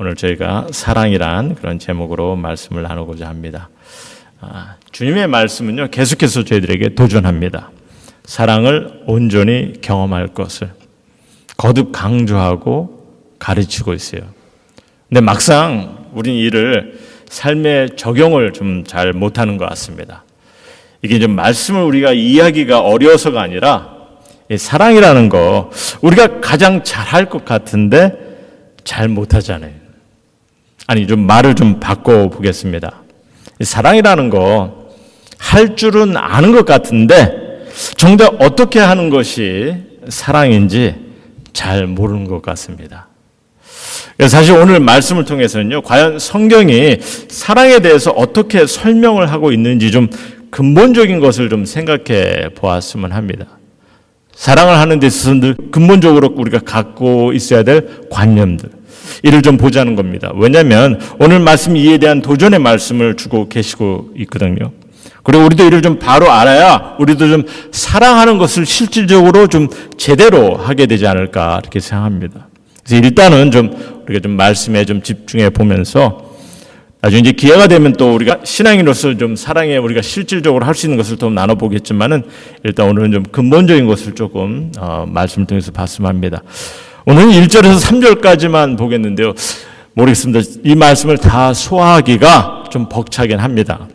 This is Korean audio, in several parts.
오늘 저희가 사랑이란 그런 제목으로 말씀을 나누고자 합니다. 주님의 말씀은요, 계속해서 저희들에게 도전합니다. 사랑을 온전히 경험할 것을 거듭 강조하고 가르치고 있어요. 근데 막상 우리는 이를 삶에 적용을 좀 잘 못하는 것 같습니다. 이게 좀 말씀을 우리가 이해하기가 어려워서가 아니라 사랑이라는 거 우리가 가장 잘할 것 같은데 잘 못하잖아요. 아니, 좀 말을 좀 바꿔보겠습니다. 사랑이라는 거 할 줄은 아는 것 같은데 정작 어떻게 하는 것이 사랑인지 잘 모르는 것 같습니다. 사실 오늘 말씀을 통해서는요, 과연 성경이 사랑에 대해서 어떻게 설명을 하고 있는지 좀 근본적인 것을 좀 생각해 보았으면 합니다. 사랑을 하는 데 있어서 늘 근본적으로 우리가 갖고 있어야 될 관념들, 이를 좀 보자는 겁니다. 왜냐하면 오늘 말씀 이에 대한 도전의 말씀을 주고 계시고 있거든요. 그리고 우리도 이를 좀 바로 알아야 우리도 좀 사랑하는 것을 실질적으로 좀 제대로 하게 되지 않을까 이렇게 생각합니다. 그래서 일단은 좀 우리가 좀 말씀에 좀 집중해 보면서 나중에 이제 기회가 되면 또 우리가 신앙인으로서 좀 사랑에 우리가 실질적으로 할 수 있는 것을 또 나눠보겠지만은 일단 오늘은 좀 근본적인 것을 조금 말씀을 통해서 봤으면 합니다. 오늘은 1절에서 3절까지만 보겠는데요. 모르겠습니다. 이 말씀을 다 소화하기가 좀 벅차긴 합니다.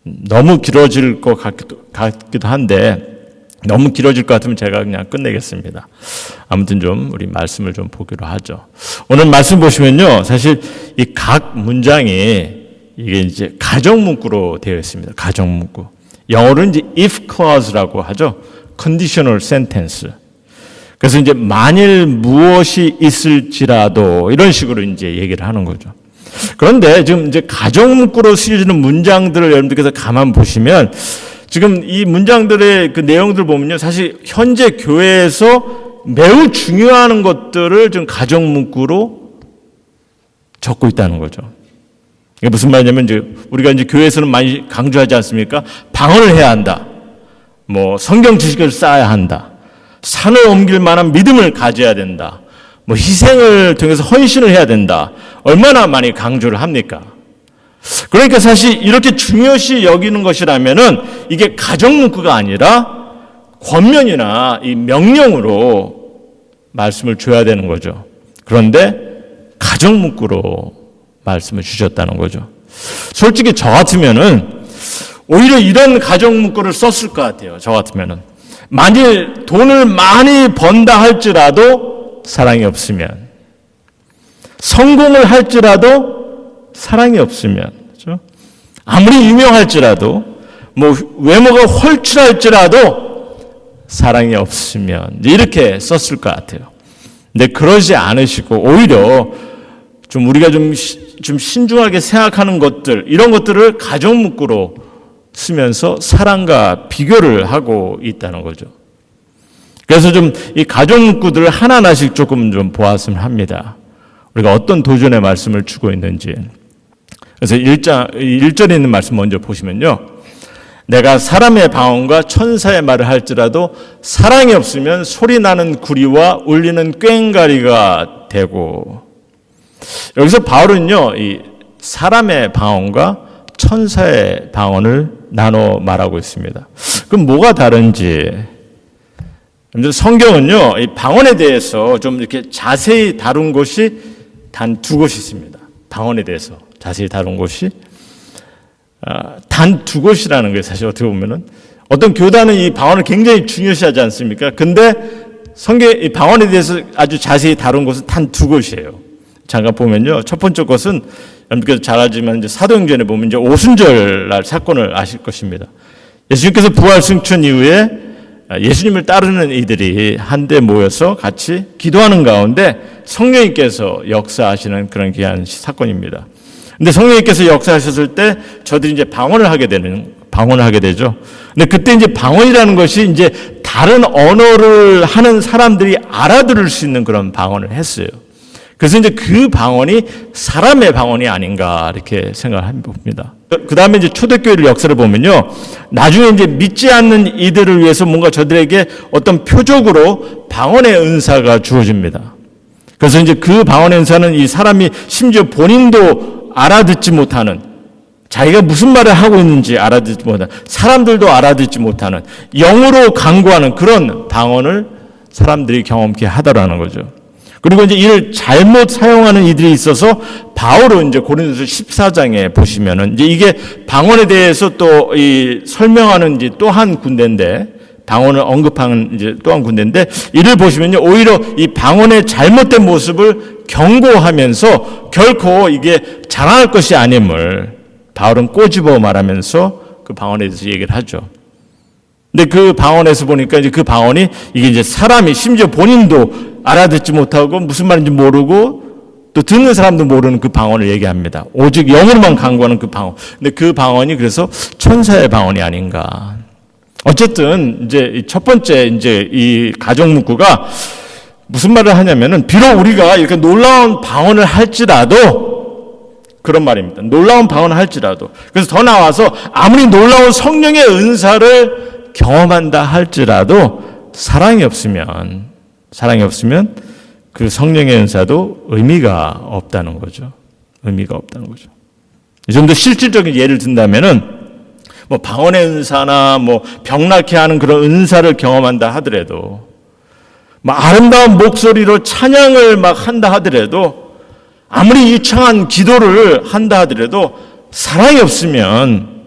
너무 길어질 것 같기도 한데 너무 길어질 것 같으면 제가 그냥 끝내겠습니다. 아무튼 좀 우리 말씀을 좀 보기로 하죠. 오늘 말씀 보시면요, 사실 이 각 문장이 이게 이제 가정 문구로 되어 있습니다. 가정 문구. 영어로는 이제 if clause라고 하죠. conditional sentence. 그래서 이제 만일 무엇이 있을지라도 이런 식으로 이제 얘기를 하는 거죠. 그런데 지금 이제 가정 문구로 쓰여지는 문장들을 여러분들께서 가만 보시면 지금 이 문장들의 그 내용들 보면요, 사실 현재 교회에서 매우 중요한 것들을 지금 가정 문구로 적고 있다는 거죠. 이게 무슨 말이냐면 이제 우리가 이제 교회에서는 많이 강조하지 않습니까? 방언을 해야 한다. 뭐 성경 지식을 쌓아야 한다. 산을 옮길 만한 믿음을 가져야 된다. 뭐 희생을 통해서 헌신을 해야 된다. 얼마나 많이 강조를 합니까? 그러니까 사실 이렇게 중요시 여기는 것이라면은 이게 가정 문구가 아니라 권면이나 이 명령으로 말씀을 줘야 되는 거죠. 그런데 가정 문구로 말씀을 주셨다는 거죠. 솔직히 저 같으면은 오히려 이런 가정 문구를 썼을 것 같아요. 저 같으면은 만일 돈을 많이 번다 할지라도 사랑이 없으면, 성공을 할지라도 사랑이 없으면, 그렇죠? 아무리 유명할지라도, 뭐 외모가 헐출할지라도 사랑이 없으면 이렇게 썼을 것 같아요. 근데 그러지 않으시고 오히려 좀 우리가 좀 신중하게 생각하는 것들, 이런 것들을 가정 문구로 쓰면서 사랑과 비교를 하고 있다는 거죠. 그래서 좀 이 가정 문구들을 하나하나씩 조금 좀 보았으면 합니다. 우리가 어떤 도전의 말씀을 주고 있는지. 그래서 1절에 있는 말씀 먼저 보시면요. 내가 사람의 방언과 천사의 말을 할지라도 사랑이 없으면 소리 나는 구리와 울리는 꽹과리가 되고. 여기서 바울은요, 이 사람의 방언과 천사의 방언을 나눠 말하고 있습니다. 그럼 뭐가 다른지. 성경은요, 이 방언에 대해서 좀 이렇게 자세히 다룬 곳이 단 두 곳이 있습니다. 방언에 대해서 자세히 다룬 곳이 단 두 곳이라는 거예요. 사실 어떻게 보면은 어떤 교단은 이 방언을 굉장히 중요시하지 않습니까? 근데 성경 이 방언에 대해서 아주 자세히 다룬 곳은 단 두 곳이에요. 잠깐 보면요, 첫 번째 것은 여러분께서 잘 알지만 이제 사도행전에 보면 이제 오순절 날 사건을 아실 것입니다. 예수님께서 부활 승천 이후에 예수님을 따르는 이들이 한데 모여서 같이 기도하는 가운데 성령님께서 역사하시는 그런 귀한 사건입니다. 근데 성령님께서 역사하셨을 때 저들이 이제 방언을 하게 되죠. 근데 그때 이제 방언이라는 것이 이제 다른 언어를 하는 사람들이 알아들을 수 있는 그런 방언을 했어요. 그래서 이제 그 방언이 사람의 방언이 아닌가 이렇게 생각을 해봅니다. 그 다음에 이제 초대교회의 역사를 보면요, 나중에 이제 믿지 않는 이들을 위해서 뭔가 저들에게 어떤 표적으로 방언의 은사가 주어집니다. 그래서 이제 그 방언의 은사는 이 사람이 심지어 본인도 알아듣지 못하는, 자기가 무슨 말을 하고 있는지 알아듣지 못하는, 사람들도 알아듣지 못하는 영으로 강구하는 그런 방언을 사람들이 경험케 하더라는 거죠. 그리고 이제 이를 잘못 사용하는 이들이 있어서 바울은 이제 고린도서 14장에 보시면은 이제 이게 방언에 대해서 또 이 설명하는 이제 또 한 군데인데, 방언을 언급하는 이제 또 한 군데인데, 이를 보시면요, 오히려 이 방언의 잘못된 모습을 경고하면서 결코 이게 자랑할 것이 아님을 바울은 꼬집어 말하면서 그 방언에 대해서 얘기를 하죠. 근데 그 방언에서 보니까 이제 그 방언이 이게 이제 사람이 심지어 본인도 알아듣지 못하고 무슨 말인지 모르고 또 듣는 사람도 모르는 그 방언을 얘기합니다. 오직 영으로만 강구하는 그 방언. 근데 그 방언이 그래서 천사의 방언이 아닌가. 어쨌든 이제 첫 번째 이제 이 가정 문구가 무슨 말을 하냐면은, 비록 우리가 이렇게 놀라운 방언을 할지라도, 그런 말입니다. 놀라운 방언을 할지라도. 그래서 더 나와서 아무리 놀라운 성령의 은사를 경험한다 할지라도 사랑이 없으면 그 성령의 은사도 의미가 없다는 거죠. 의미가 없다는 거죠. 좀 더 실질적인 예를 든다면은, 뭐 방언의 은사나 뭐 병낫게 하는 그런 은사를 경험한다 하더라도, 막 아름다운 목소리로 찬양을 막 한다 하더라도, 아무리 유창한 기도를 한다 하더라도 사랑이 없으면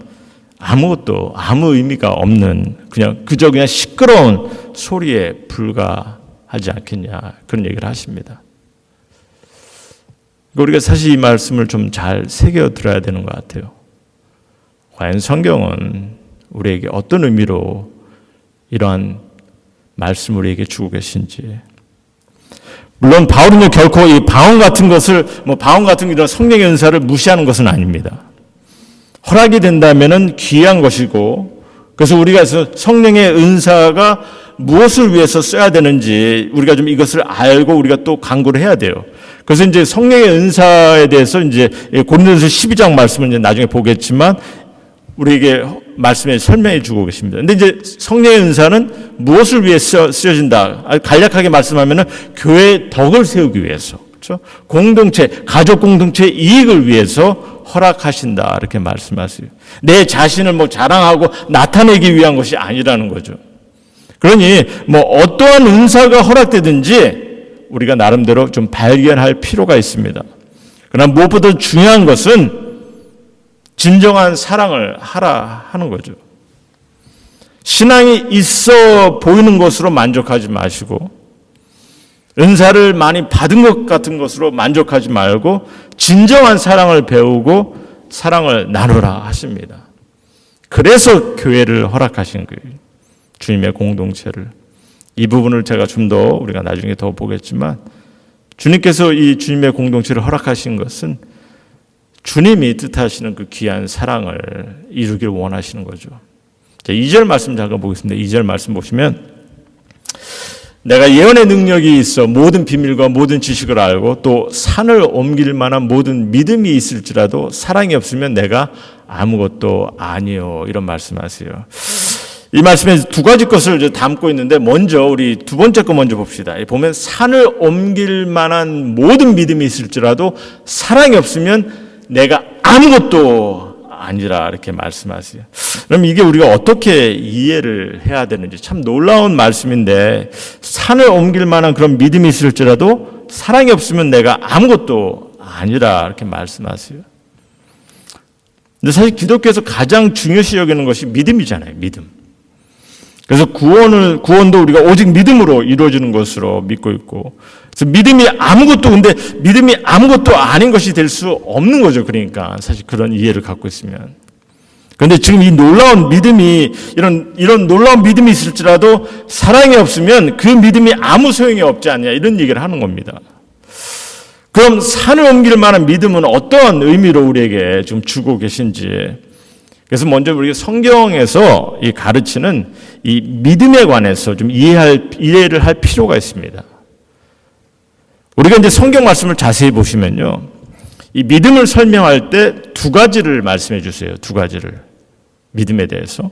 아무것도 아무 의미가 없는, 그저 그냥 시끄러운 소리에 불과하지 않겠냐, 그런 얘기를 하십니다. 우리가 사실 이 말씀을 좀 잘 새겨 들어야 되는 것 같아요. 과연 성경은 우리에게 어떤 의미로 이러한 말씀을 우리에게 주고 계신지. 물론 바울은요, 결코 이 방언 같은 것을, 방언 같은 이런 성령의 은사를 무시하는 것은 아닙니다. 허락이 된다면은 귀한 것이고, 그래서 우리가 성령의 은사가 무엇을 위해서 써야 되는지 우리가 좀 이것을 알고 우리가 또 강구를 해야 돼요. 그래서 이제 성령의 은사에 대해서 이제 고린도서 12장 말씀을 이제 나중에 보겠지만 우리에게 말씀에 설명해 주고 계십니다. 근데 이제 성령의 은사는 무엇을 위해 쓰여진다? 간략하게 말씀하면은 교회의 덕을 세우기 위해서, 그렇죠? 공동체, 가족 공동체의 이익을 위해서 허락하신다, 이렇게 말씀하세요. 내 자신을 자랑하고 나타내기 위한 것이 아니라는 거죠. 그러니 어떠한 은사가 허락되든지 우리가 나름대로 좀 발견할 필요가 있습니다. 그러나 무엇보다 중요한 것은 진정한 사랑을 하라 하는 거죠. 신앙이 있어 보이는 것으로 만족하지 마시고, 은사를 많이 받은 것 같은 것으로 만족하지 말고 진정한 사랑을 배우고 사랑을 나누라 하십니다. 그래서 교회를 허락하신 거예요. 주님의 공동체를. 이 부분을 제가 좀 더 우리가 나중에 더 보겠지만, 주님께서 이 주님의 공동체를 허락하신 것은 주님이 뜻하시는 그 귀한 사랑을 이루길 원하시는 거죠. 자, 2절 말씀 잠깐 보겠습니다. 2절 말씀 보시면, 내가 예언의 능력이 있어 모든 비밀과 모든 지식을 알고 또 산을 옮길 만한 모든 믿음이 있을지라도 사랑이 없으면 내가 아무것도 아니요, 이런 말씀하세요. 이 말씀에 두 가지 것을 담고 있는데, 먼저 우리 두 번째 거 먼저 봅시다. 보면 산을 옮길 만한 모든 믿음이 있을지라도 사랑이 없으면 내가 아무것도 아니라, 이렇게 말씀하세요. 그럼 이게 우리가 어떻게 이해를 해야 되는지 참 놀라운 말씀인데, 산을 옮길 만한 그런 믿음이 있을지라도 사랑이 없으면 내가 아무것도 아니라, 이렇게 말씀하세요. 근데 사실 기독교에서 가장 중요시 여기는 것이 믿음이잖아요. 믿음. 그래서 구원도 우리가 오직 믿음으로 이루어지는 것으로 믿고 있고, 그래서 믿음이 아무것도 아닌 것이 될 수 없는 거죠. 그러니까 사실 그런 이해를 갖고 있으면. 그런데 지금 이 놀라운 믿음이, 이런 놀라운 믿음이 있을지라도 사랑이 없으면 그 믿음이 아무 소용이 없지 않냐, 이런 얘기를 하는 겁니다. 그럼 산을 옮길 만한 믿음은 어떠한 의미로 우리에게 좀 주고 계신지. 그래서 먼저 우리가 성경에서 이 가르치는 이 믿음에 관해서 좀 이해를 할 필요가 있습니다. 우리가 이제 성경 말씀을 자세히 보시면요, 이 믿음을 설명할 때 두 가지를 말씀해 주세요. 두 가지를. 믿음에 대해서.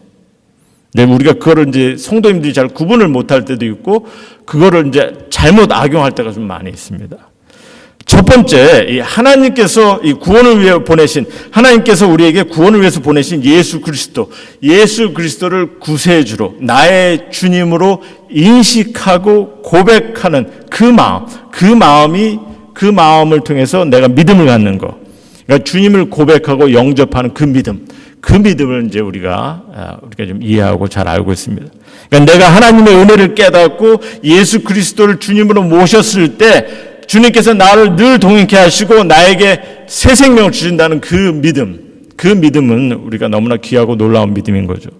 근데 우리가 그거를 이제 성도님들이 잘 구분을 못할 때도 있고, 그거를 이제 잘못 악용할 때가 좀 많이 있습니다. 첫 번째, 이 하나님께서 이 구원을 위해 보내신, 하나님께서 우리에게 구원을 위해서 보내신 예수 그리스도를 구세주로, 나의 주님으로 인식하고 고백하는 그 마음을 통해서 내가 믿음을 갖는 거. 그러니까 주님을 고백하고 영접하는 그 믿음을 이제 우리가 좀 이해하고 잘 알고 있습니다. 그러니까 내가 하나님의 은혜를 깨닫고 예수 그리스도를 주님으로 모셨을 때 주님께서 나를 늘 동행케 하시고 나에게 새 생명을 주신다는 그 믿음은 우리가 너무나 귀하고 놀라운 믿음인 거죠.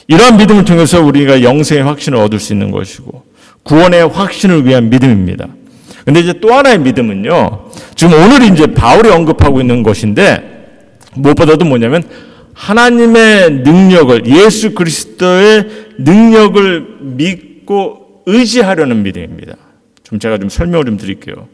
이러한 믿음을 통해서 우리가 영생의 확신을 얻을 수 있는 것이고 구원의 확신을 위한 믿음입니다. 근데 이제 또 하나의 믿음은요, 지금 오늘 이제 바울이 언급하고 있는 것인데, 무엇보다도 뭐냐면, 하나님의 능력을, 예수 그리스도의 능력을 믿고 의지하려는 믿음입니다. 제가 좀 설명을 좀 드릴게요.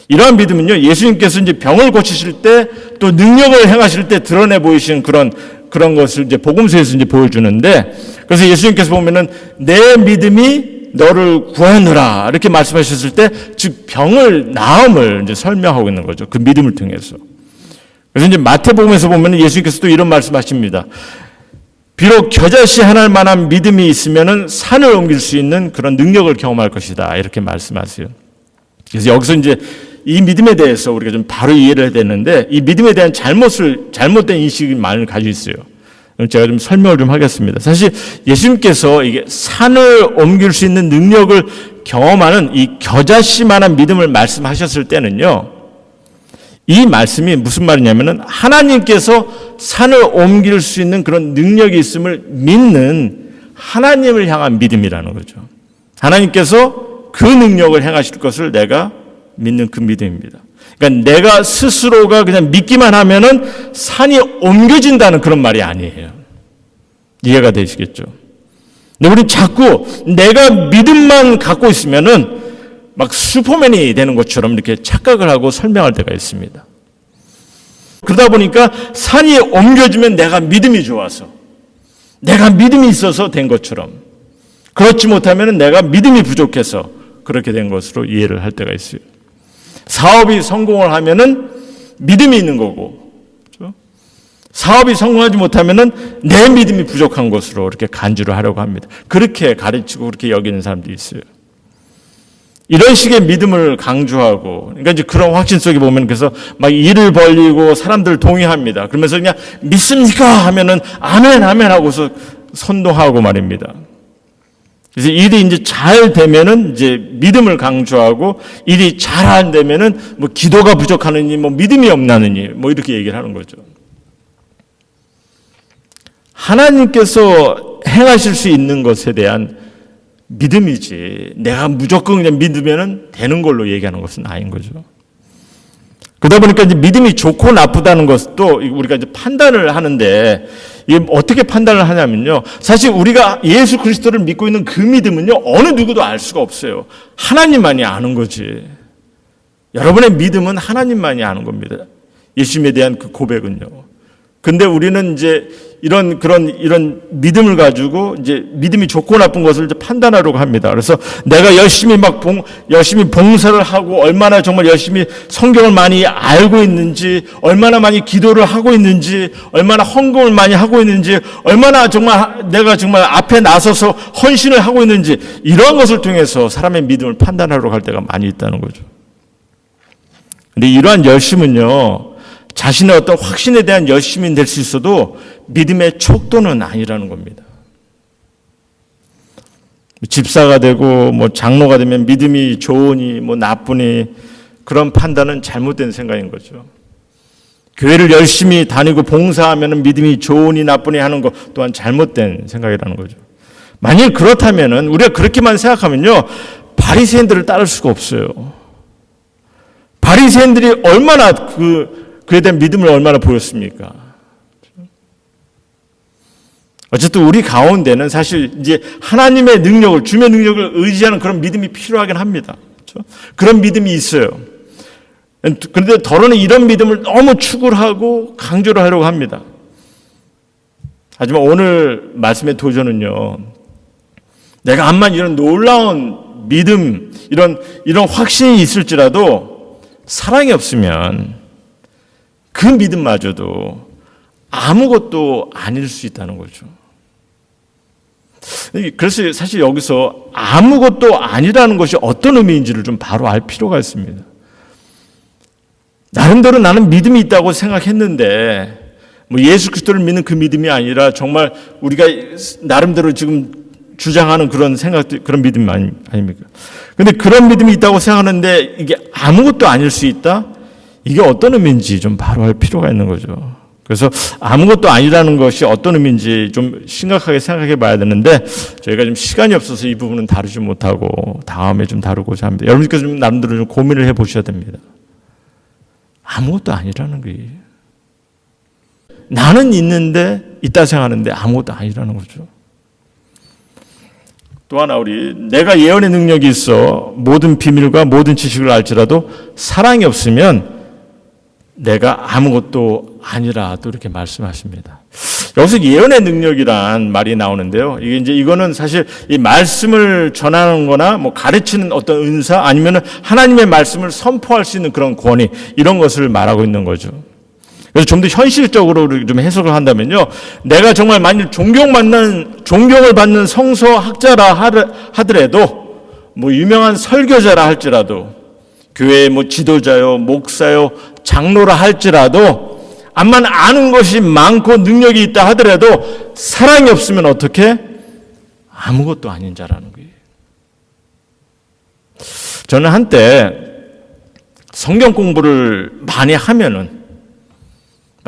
이러한 믿음은요, 예수님께서 이제 병을 고치실 때, 또 능력을 행하실 때 드러내 보이시는 그런 것을 이제 복음서에서 이제 보여주는데, 그래서 예수님께서 보면은 내 믿음이 너를 구하느라 이렇게 말씀하셨을 때, 즉 병을 나음을 이제 설명하고 있는 거죠. 그 믿음을 통해서. 그래서 이제 마태복음에서 보면 예수님께서도 이런 말씀하십니다. 비록 겨자씨 하나일 만한 믿음이 있으면은 산을 옮길 수 있는 그런 능력을 경험할 것이다. 이렇게 말씀하세요. 그래서 여기서 이제 이 믿음에 대해서 우리가 좀 바로 이해를 해야 되는데, 이 믿음에 대한 잘못된 인식이 많이 가지고 있어요. 제가 좀 설명을 좀 하겠습니다. 사실 예수님께서 이게 산을 옮길 수 있는 능력을 경험하는 이 겨자씨만한 믿음을 말씀하셨을 때는요, 이 말씀이 무슨 말이냐면은 하나님께서 산을 옮길 수 있는 그런 능력이 있음을 믿는 하나님을 향한 믿음이라는 거죠. 하나님께서 그 능력을 행하실 것을 내가 믿는 그 믿음입니다. 그러니까 내가 스스로가 그냥 믿기만 하면은 산이 옮겨진다는 그런 말이 아니에요. 이해가 되시겠죠? 근데 우리 자꾸 내가 믿음만 갖고 있으면은 막 슈퍼맨이 되는 것처럼 이렇게 착각을 하고 설명할 때가 있습니다. 그러다 보니까 산이 옮겨지면 내가 믿음이 좋아서, 내가 믿음이 있어서 된 것처럼, 그렇지 못하면 내가 믿음이 부족해서 그렇게 된 것으로 이해를 할 때가 있어요. 사업이 성공을 하면은 믿음이 있는 거고, 그렇죠? 사업이 성공하지 못하면은 내 믿음이 부족한 것으로 이렇게 간주를 하려고 합니다. 그렇게 가르치고 그렇게 여기는 사람들이 있어요. 이런 식의 믿음을 강조하고, 그러니까 이제 그런 확신 속에 보면 그래서 막 일을 벌리고 사람들 동의합니다. 그러면서 그냥 믿습니까? 하면은 아멘, 아멘 하고서 선동하고 말입니다. 그래서 일이 이제 잘 되면은 이제 믿음을 강조하고, 일이 잘 안 되면은 뭐 기도가 부족하느니, 뭐 믿음이 없나느니, 뭐 이렇게 얘기를 하는 거죠. 하나님께서 행하실 수 있는 것에 대한 믿음이지, 내가 무조건 그냥 믿으면 되는 걸로 얘기하는 것은 아닌 거죠. 그러다 보니까 이제 믿음이 좋고 나쁘다는 것도 우리가 이제 판단을 하는데, 이게 어떻게 판단을 하냐면요, 사실 우리가 예수 그리스도를 믿고 있는 그 믿음은요, 어느 누구도 알 수가 없어요. 하나님만이 아는 거지. 여러분의 믿음은 하나님만이 아는 겁니다. 예수님에 대한 그 고백은요. 근데 우리는 이제 이런 믿음을 가지고 이제 믿음이 좋고 나쁜 것을 이제 판단하려고 합니다. 그래서 내가 열심히 열심히 봉사를 하고, 얼마나 정말 열심히 성경을 많이 알고 있는지, 얼마나 많이 기도를 하고 있는지, 얼마나 헌금을 많이 하고 있는지, 얼마나 정말 내가 정말 앞에 나서서 헌신을 하고 있는지, 이런 것을 통해서 사람의 믿음을 판단하려고 할 때가 많이 있다는 거죠. 근데 이러한 열심은요, 자신의 어떤 확신에 대한 열심이 될 수 있어도 믿음의 척도는 아니라는 겁니다. 집사가 되고 뭐 장로가 되면 믿음이 좋으니 뭐 나쁘니, 그런 판단은 잘못된 생각인 거죠. 교회를 열심히 다니고 봉사하면 믿음이 좋으니 나쁘니 하는 것 또한 잘못된 생각이라는 거죠. 만일 그렇다면은, 우리가 그렇게만 생각하면요, 바리새인들을 따를 수가 없어요. 바리새인들이 얼마나 그에 대한 믿음을 얼마나 보였습니까? 어쨌든 우리 가운데는 사실 이제 하나님의 능력을, 주님의 능력을 의지하는 그런 믿음이 필요하긴 합니다. 그렇죠? 그런 믿음이 있어요. 그런데 더러는 이런 믿음을 너무 추구를 하고 강조를 하려고 합니다. 하지만 오늘 말씀의 도전은요, 내가 암만 이런 놀라운 믿음, 이런 확신이 있을지라도 사랑이 없으면 그 믿음마저도 아무것도 아닐 수 있다는 거죠. 그래서 사실 여기서 아무것도 아니라는 것이 어떤 의미인지를 좀 바로 알 필요가 있습니다. 나름대로 나는 믿음이 있다고 생각했는데 예수 그리스도를 믿는 그 믿음이 아니라 정말 우리가 나름대로 지금 주장하는 그런 생각, 그런 믿음 아닙니까? 근데 그런 믿음이 있다고 생각하는데 이게 아무것도 아닐 수 있다? 이게 어떤 의미인지 좀 바로 알 필요가 있는 거죠. 그래서 아무것도 아니라는 것이 어떤 의미인지 좀 심각하게 생각해 봐야 되는데 저희가 좀 시간이 없어서 이 부분은 다루지 못하고 다음에 좀 다루고자 합니다. 여러분께서 좀 나름대로 좀 고민을 해 보셔야 됩니다. 아무것도 아니라는 거예요. 나는 있는데 있다 생각하는데 아무것도 아니라는 거죠. 또 하나 내가 예언의 능력이 있어 모든 비밀과 모든 지식을 알지라도 사랑이 없으면 내가 아무것도 아니라 또 이렇게 말씀하십니다. 여기서 예언의 능력이란 말이 나오는데요. 이거는 사실 이 말씀을 전하는 거나 가르치는 어떤 은사 아니면 하나님의 말씀을 선포할 수 있는 그런 권위 이런 것을 말하고 있는 거죠. 그래서 좀 더 현실적으로 좀 해석을 한다면요. 내가 정말 만일 존경을 받는 성서학자라 하더라도 유명한 설교자라 할지라도 교회의 지도자요, 목사요, 장로라 할지라도 암만 아는 것이 많고 능력이 있다 하더라도 사랑이 없으면 어떻게? 아무것도 아닌 자라는 거예요. 저는 한때 성경 공부를 많이 하면은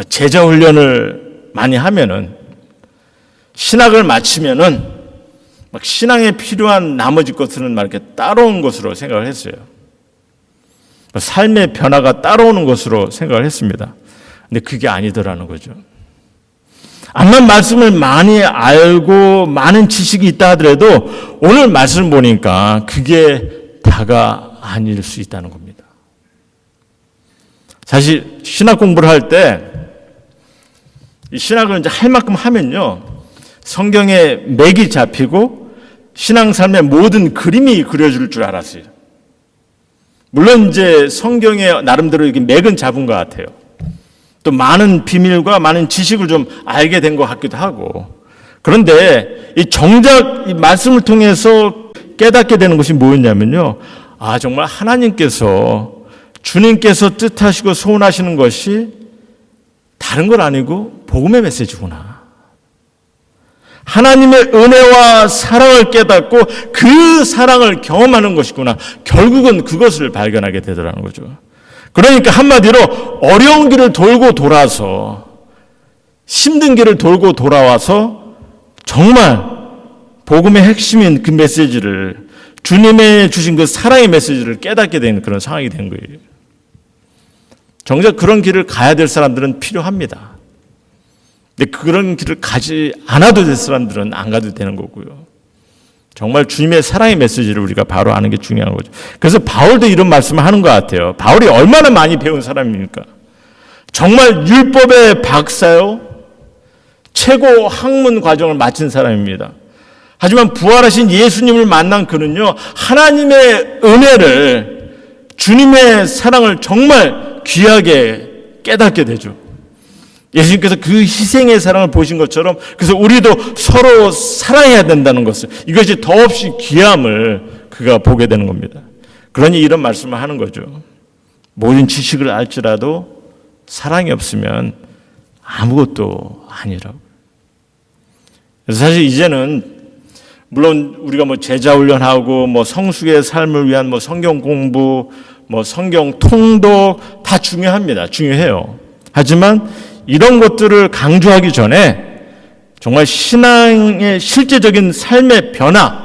제자 훈련을 많이 하면은 신학을 마치면은 신앙에 필요한 나머지 것들은 이렇게 따라온 것으로 생각을 했어요. 삶의 변화가 따라오는 것으로 생각을 했습니다. 근데 그게 아니더라는 거죠. 암만 말씀을 많이 알고 많은 지식이 있다 하더라도 오늘 말씀을 보니까 그게 다가 아닐 수 있다는 겁니다. 사실 신학 공부를 할 때 이 신학을 이제 할 만큼 하면요. 성경에 맥이 잡히고 신앙 삶의 모든 그림이 그려질 줄 알았어요. 물론 이제 성경에 나름대로 이렇게 맥은 잡은 것 같아요. 또 많은 비밀과 많은 지식을 좀 알게 된 것 같기도 하고. 그런데 정작 이 말씀을 통해서 깨닫게 되는 것이 뭐였냐면요. 정말 주님께서 뜻하시고 소원하시는 것이 다른 건 아니고 복음의 메시지구나. 하나님의 은혜와 사랑을 깨닫고 그 사랑을 경험하는 것이구나. 결국은 그것을 발견하게 되더라는 거죠. 그러니까 한마디로 어려운 길을 돌고 돌아서 힘든 길을 돌고 돌아와서 정말 복음의 핵심인 그 메시지를 주님의 주신 그 사랑의 메시지를 깨닫게 되는 그런 상황이 된 거예요. 정작 그런 길을 가야 될 사람들은 필요합니다. 근데 그런 길을 가지 않아도 될 사람들은 안 가도 되는 거고요. 정말 주님의 사랑의 메시지를 우리가 바로 아는 게 중요한 거죠. 그래서 바울도 이런 말씀을 하는 것 같아요. 바울이 얼마나 많이 배운 사람입니까? 정말 율법의 박사요. 최고 학문 과정을 마친 사람입니다. 하지만 부활하신 예수님을 만난 그는요. 하나님의 은혜를 주님의 사랑을 정말 귀하게 깨닫게 되죠. 예수님께서 그 희생의 사랑을 보신 것처럼 그래서 우리도 서로 사랑해야 된다는 것을 이것이 더없이 귀함을 그가 보게 되는 겁니다. 그러니 이런 말씀을 하는 거죠. 모든 지식을 알지라도 사랑이 없으면 아무것도 아니라고. 그래서 사실 이제는 물론 우리가 제자 훈련하고 성숙의 삶을 위한 성경 공부, 성경 통독 다 중요해요. 하지만 이런 것들을 강조하기 전에 정말 신앙의 실제적인 삶의 변화,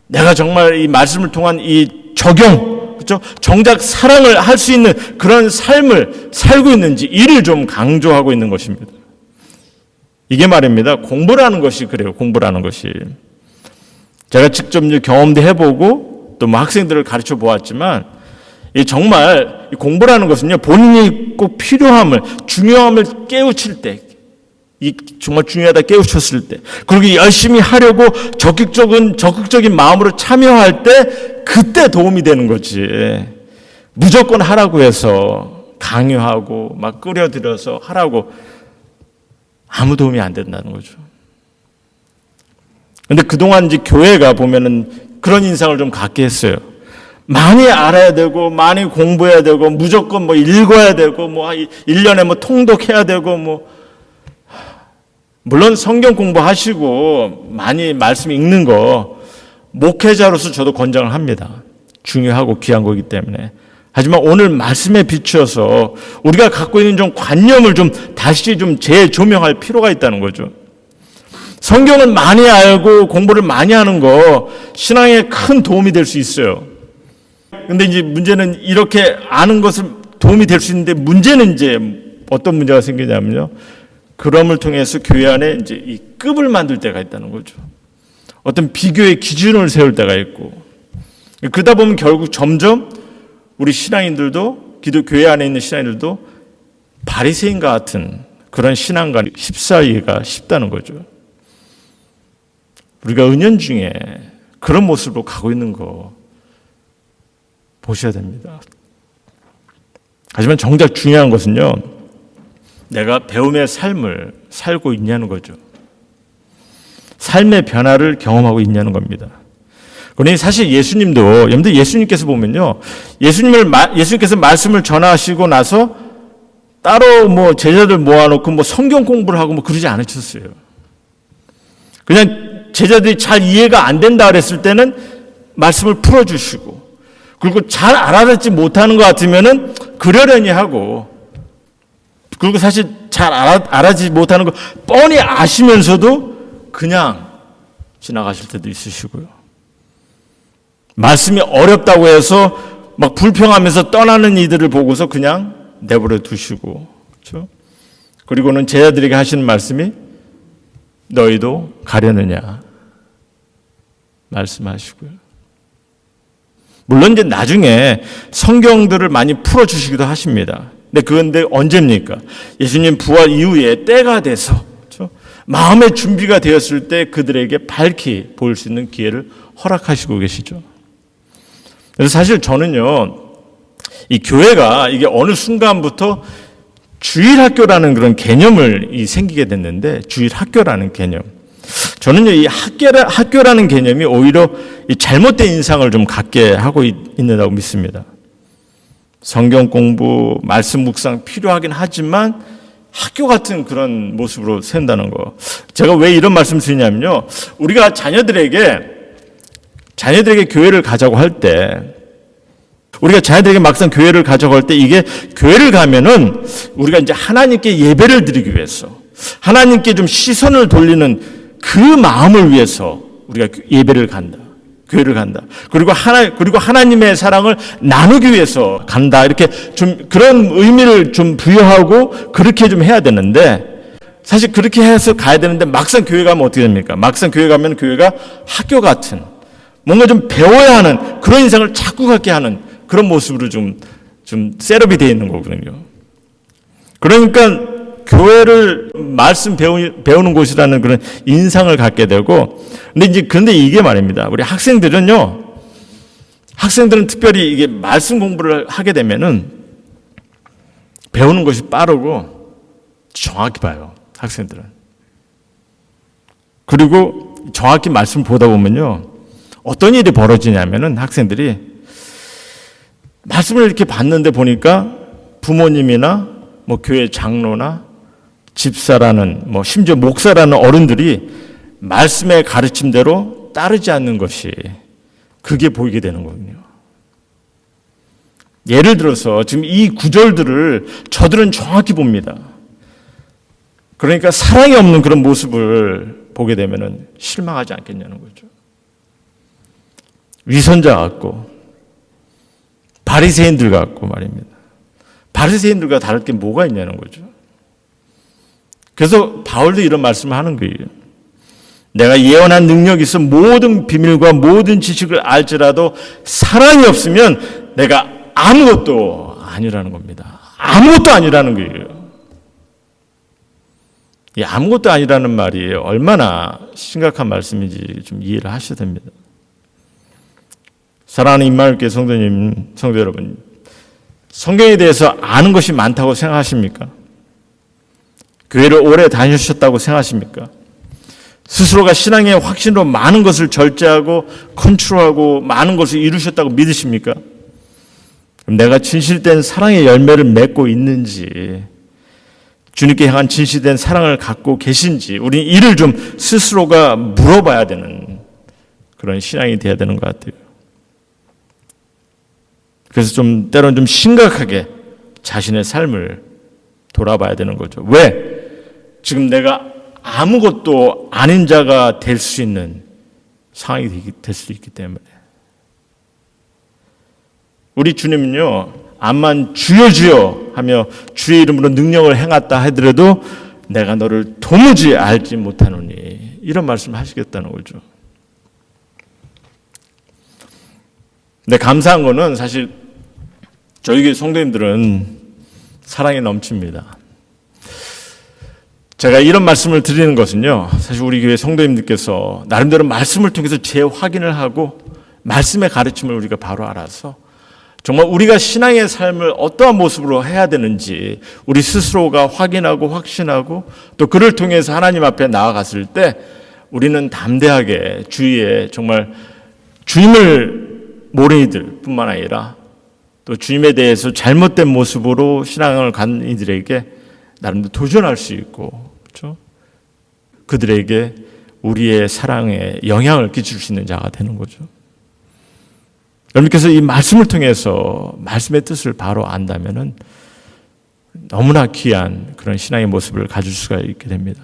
내가 정말 이 말씀을 통한 이 적용, 그렇죠? 정작 사랑을 할 수 있는 그런 삶을 살고 있는지 이를 좀 강조하고 있는 것입니다. 이게 말입니다. 공부라는 것이 그래요. 공부라는 것이. 제가 직접 경험도 해보고 또 학생들을 가르쳐 보았지만 정말 공부라는 것은요 본인이 꼭 필요함을 중요함을 깨우칠 때 이 정말 중요하다 깨우쳤을 때, 그리고 열심히 하려고 적극적인 마음으로 참여할 때 그때 도움이 되는 거지. 무조건 하라고 해서 강요하고 막 끌어들여서 하라고 아무 도움이 안 된다는 거죠. 근데 그동안 이제 교회가 보면은 그런 인상을 좀 갖게 했어요. 많이 알아야 되고, 많이 공부해야 되고, 무조건 뭐 읽어야 되고, 뭐 1년에 뭐 통독해야 되고, 뭐 물론 성경 공부하시고 많이 말씀 읽는 거 목회자로서 저도 권장을 합니다. 중요하고 귀한 거기 때문에. 하지만 오늘 말씀에 비추어서 우리가 갖고 있는 좀 관념을 좀 다시 좀 재조명할 필요가 있다는 거죠. 성경을 많이 알고 공부를 많이 하는 거 신앙에 큰 도움이 될 수 있어요. 근데 이제 문제는 이렇게 아는 것은 도움이 될 수 있는데 문제는 이제 어떤 문제가 생기냐면요. 그럼을 통해서 교회 안에 이제 이 급을 만들 때가 있다는 거죠. 어떤 비교의 기준을 세울 때가 있고, 그러다 보면 결국 점점 우리 신앙인들도, 교회 안에 있는 신앙인들도 바리새인과 같은 그런 신앙과 휩싸이기가 쉽다는 거죠. 우리가 은연중에 그런 모습으로 가고 있는 거 보셔야 됩니다. 하지만 정작 중요한 것은요, 내가 배움의 삶을 살고 있냐는 거죠. 삶의 변화를 경험하고 있냐는 겁니다. 그러니 사실 예수님도, 여러분들 예수님께서 보면요, 예수님께서 말씀을 전하시고 나서 따로 뭐 제자들 모아놓고 뭐 성경 공부를 하고 뭐 그러지 않으셨어요. 그냥 제자들이 잘 이해가 안 된다 그랬을 때는 말씀을 풀어주시고, 그리고 잘 알아듣지 못하는 것 같으면은 그러려니 하고, 그리고 사실 잘 알아듣지 못하는 거 뻔히 아시면서도 그냥 지나가실 때도 있으시고요. 말씀이 어렵다고 해서 막 불평하면서 떠나는 이들을 보고서 그냥 내버려 두시고, 그렇죠? 그리고는 제자들에게 하시는 말씀이 너희도 가려느냐 말씀하시고요. 물론 이제 나중에 성경들을 많이 풀어주시기도 하십니다. 그런데 언제입니까? 예수님 부활 이후에 때가 돼서, 그렇죠? 마음의 준비가 되었을 때 그들에게 밝히 보일 수 있는 기회를 허락하시고 계시죠. 그래서 사실 저는요, 이 교회가 이게 어느 순간부터 주일학교라는 그런 개념을 생기게 됐는데, 주일학교라는 개념. 저는요, 이 학교라는 개념이 오히려 이 잘못된 인상을 좀 갖게 하고 있는다고 믿습니다. 성경 공부, 말씀 묵상 필요하긴 하지만 학교 같은 그런 모습으로 산다는 거. 제가 왜 이런 말씀 드리냐면요. 우리가 자녀들에게 교회를 가자고 할 때, 우리가 자녀들에게 막상 교회를 가자고 할 때 이게 교회를 가면은 우리가 이제 하나님께 예배를 드리기 위해서, 하나님께 좀 시선을 돌리는 그 마음을 위해서 우리가 예배를 간다. 교회를 간다. 그리고 하나님의 사랑을 나누기 위해서 간다. 이렇게 좀 그런 의미를 좀 부여하고 그렇게 좀 해야 되는데, 사실 그렇게 해서 가야 되는데 막상 교회 가면 어떻게 됩니까? 막상 교회 가면 교회가 학교 같은, 뭔가 좀 배워야 하는 그런 인상을 자꾸 갖게 하는 그런 모습으로 좀 셋업이 되어 있는 거거든요. 그러니까 교회를 말씀 배우는 곳이라는 그런 인상을 갖게 되고, 근데 이게 말입니다. 우리 학생들은 특별히 이게 말씀 공부를 하게 되면은 배우는 것이 빠르고 정확히 봐요. 학생들은. 그리고 정확히 말씀 보다 보면요, 어떤 일이 벌어지냐면은 학생들이 말씀을 이렇게 봤는데 보니까 부모님이나 뭐 교회 장로나 집사라는, 뭐 심지어 목사라는 어른들이 말씀의 가르침대로 따르지 않는 것이, 그게 보이게 되는 거거든요. 예를 들어서 지금 이 구절들을 저들은 정확히 봅니다. 그러니까 사랑이 없는 그런 모습을 보게 되면 실망하지 않겠냐는 거죠. 위선자 같고 바리새인들 같고 말입니다. 바리새인들과 다를 게 뭐가 있냐는 거죠. 그래서 바울도 이런 말씀을 하는 거예요. 내가 예언한 능력이 있어 모든 비밀과 모든 지식을 알지라도 사랑이 없으면 내가 아무것도 아니라는 겁니다. 아무것도 아니라는 거예요. 이 아무것도 아니라는 말이 얼마나 심각한 말씀인지 좀 이해를 하셔야 됩니다. 사랑하는 임마누엘교회 성도님, 성도 여러분, 성경에 대해서 아는 것이 많다고 생각하십니까? 교회를 오래 다니셨다고 생각하십니까? 스스로가 신앙의 확신으로 많은 것을 절제하고 컨트롤하고 많은 것을 이루셨다고 믿으십니까? 그럼 내가 진실된 사랑의 열매를 맺고 있는지, 주님께 향한 진실된 사랑을 갖고 계신지, 우리 이를 좀 스스로가 물어봐야 되는 그런 신앙이 되어야 되는 것 같아요. 그래서 좀 때로는 좀 심각하게 자신의 삶을 돌아봐야 되는 거죠. 왜? 지금 내가 아무것도 아닌 자가 될 수 있는 상황이 될 수 있기 때문에. 우리 주님은요, 암만 주여 주여 하며 주의 이름으로 능력을 행했다 하더라도 내가 너를 도무지 알지 못하노니, 이런 말씀을 하시겠다는 거죠. 근데 감사한 거는 사실 저희 교회 성도님들은 사랑이 넘칩니다. 제가 이런 말씀을 드리는 것은요, 사실 우리 교회 성도님들께서 나름대로 말씀을 통해서 재확인을 하고 말씀의 가르침을 우리가 바로 알아서 정말 우리가 신앙의 삶을 어떠한 모습으로 해야 되는지 우리 스스로가 확인하고 확신하고 또 그를 통해서 하나님 앞에 나아갔을 때 우리는 담대하게 주위에 정말 주님을 모르는 이들 뿐만 아니라 또 주님에 대해서 잘못된 모습으로 신앙을 갖는 이들에게 나름대로 도전할 수 있고, 그렇죠? 그들에게 우리의 사랑에 영향을 끼칠 수 있는 자가 되는 거죠. 여러분께서 이 말씀을 통해서 말씀의 뜻을 바로 안다면은 너무나 귀한 그런 신앙의 모습을 가질 수가 있게 됩니다.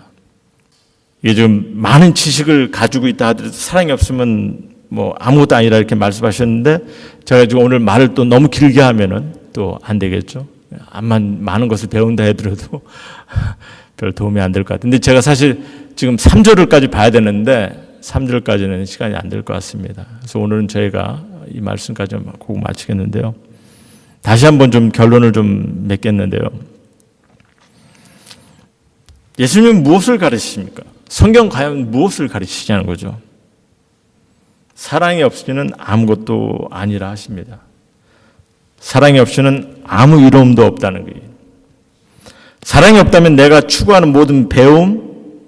이게 좀 많은 지식을 가지고 있다 하더라도 사랑이 없으면 뭐 아무것도 아니라 이렇게 말씀하셨는데, 제가 지금 오늘 말을 또 너무 길게 하면은 또 안 되겠죠. 암만 많은 것을 배운다 하더라도 별 도움이 안 될 것 같은데, 제가 사실 지금 3절까지 봐야 되는데 3절까지는 시간이 안 될 것 같습니다. 그래서 오늘은 저희가 이 말씀까지 꼭 마치겠는데요. 다시 한번 좀 결론을 좀 맺겠는데요. 예수님은 무엇을 가르치십니까? 성경 과연 무엇을 가르치시냐는 거죠. 사랑이 없이는 아무것도 아니라 하십니다. 사랑이 없이는 아무 이로움도 없다는 거예요. 사랑이 없다면 내가 추구하는 모든 배움,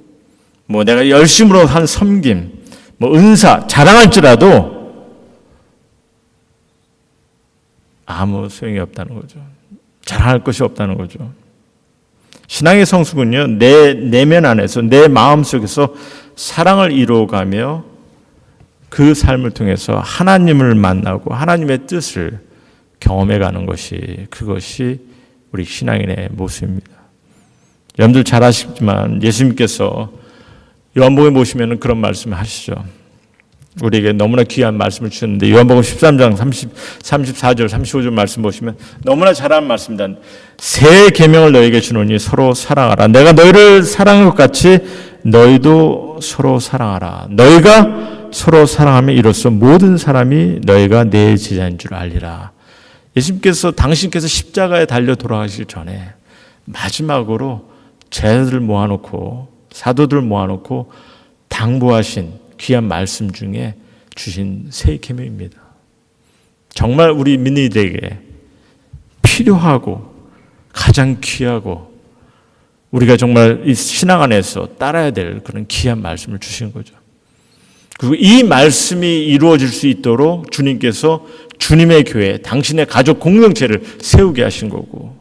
뭐 내가 열심으로 한 섬김, 뭐 은사, 자랑할지라도 아무 소용이 없다는 거죠. 자랑할 것이 없다는 거죠. 신앙의 성숙은요, 내 내면 안에서, 내 마음 속에서 사랑을 이루어가며 그 삶을 통해서 하나님을 만나고 하나님의 뜻을 경험해가는 것이, 그것이 우리 신앙인의 모습입니다. 여러분들 잘 아시지만 예수님께서 요한복음에 보시면 그런 말씀을 하시죠. 우리에게 너무나 귀한 말씀을 주셨는데, 요한복음 13장 34절 35절 말씀 보시면 너무나 잘하는 말씀입니다. 새 계명을 너에게 주노니 서로 사랑하라. 내가 너희를 사랑한 것 같이 너희도 서로 사랑하라. 너희가 서로 사랑하면 이로써 모든 사람이 너희가 내 제자인 줄 알리라. 예수님께서 당신께서 십자가에 달려 돌아가시기 전에 마지막으로 제자들 모아놓고 사도들 모아놓고 당부하신 귀한 말씀 중에 주신 새 계명입니다. 정말 우리 믿는 이들에게 필요하고 가장 귀하고 우리가 정말 이 신앙 안에서 따라야 될 그런 귀한 말씀을 주신 거죠. 그리고 이 말씀이 이루어질 수 있도록 주님께서 주님의 교회, 당신의 가족 공동체를 세우게 하신 거고,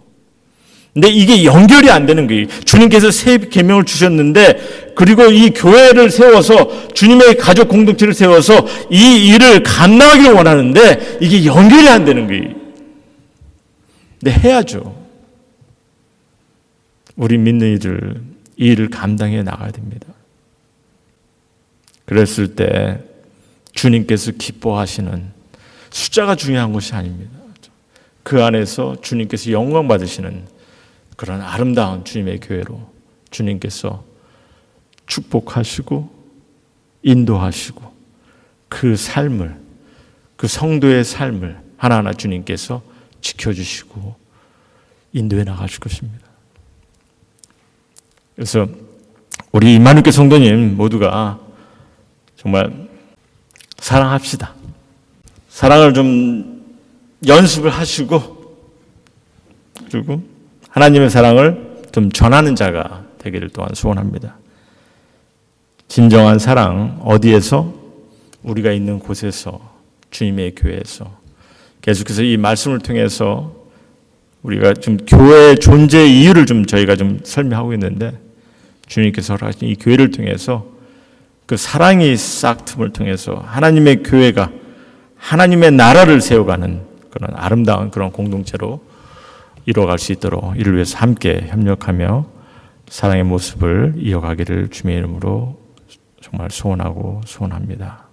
근데 이게 연결이 안 되는 거예요. 주님께서 새 계명을 주셨는데, 그리고 이 교회를 세워서 주님의 가족 공동체를 세워서 이 일을 감당하기를 원하는데 이게 연결이 안 되는 거예요. 근데 해야죠. 우리 믿는 이들 이 일을 감당해 나가야 됩니다. 그랬을 때 주님께서 기뻐하시는 숫자가 중요한 것이 아닙니다. 그 안에서 주님께서 영광 받으시는 그런 아름다운 주님의 교회로 주님께서 축복하시고 인도하시고 그 삶을, 그 성도의 삶을 하나하나 주님께서 지켜주시고 인도해 나가실 것입니다. 그래서 우리 임마누엘 성도님 모두가 정말 사랑합시다. 사랑을 좀 연습을 하시고 그리고 하나님의 사랑을 좀 전하는 자가 되기를 또한 소원합니다. 진정한 사랑 어디에서? 우리가 있는 곳에서, 주님의 교회에서. 계속해서 이 말씀을 통해서 우리가 좀 교회의 존재의 이유를 좀 저희가 좀 설명하고 있는데, 주님께서 허락하신 이 교회를 통해서 그 사랑의 싹틈을 통해서 하나님의 교회가 하나님의 나라를 세워가는 그런 아름다운 그런 공동체로 이루어갈 수 있도록 이를 위해서 함께 협력하며 사랑의 모습을 이어가기를 주님의 이름으로 정말 소원하고 소원합니다.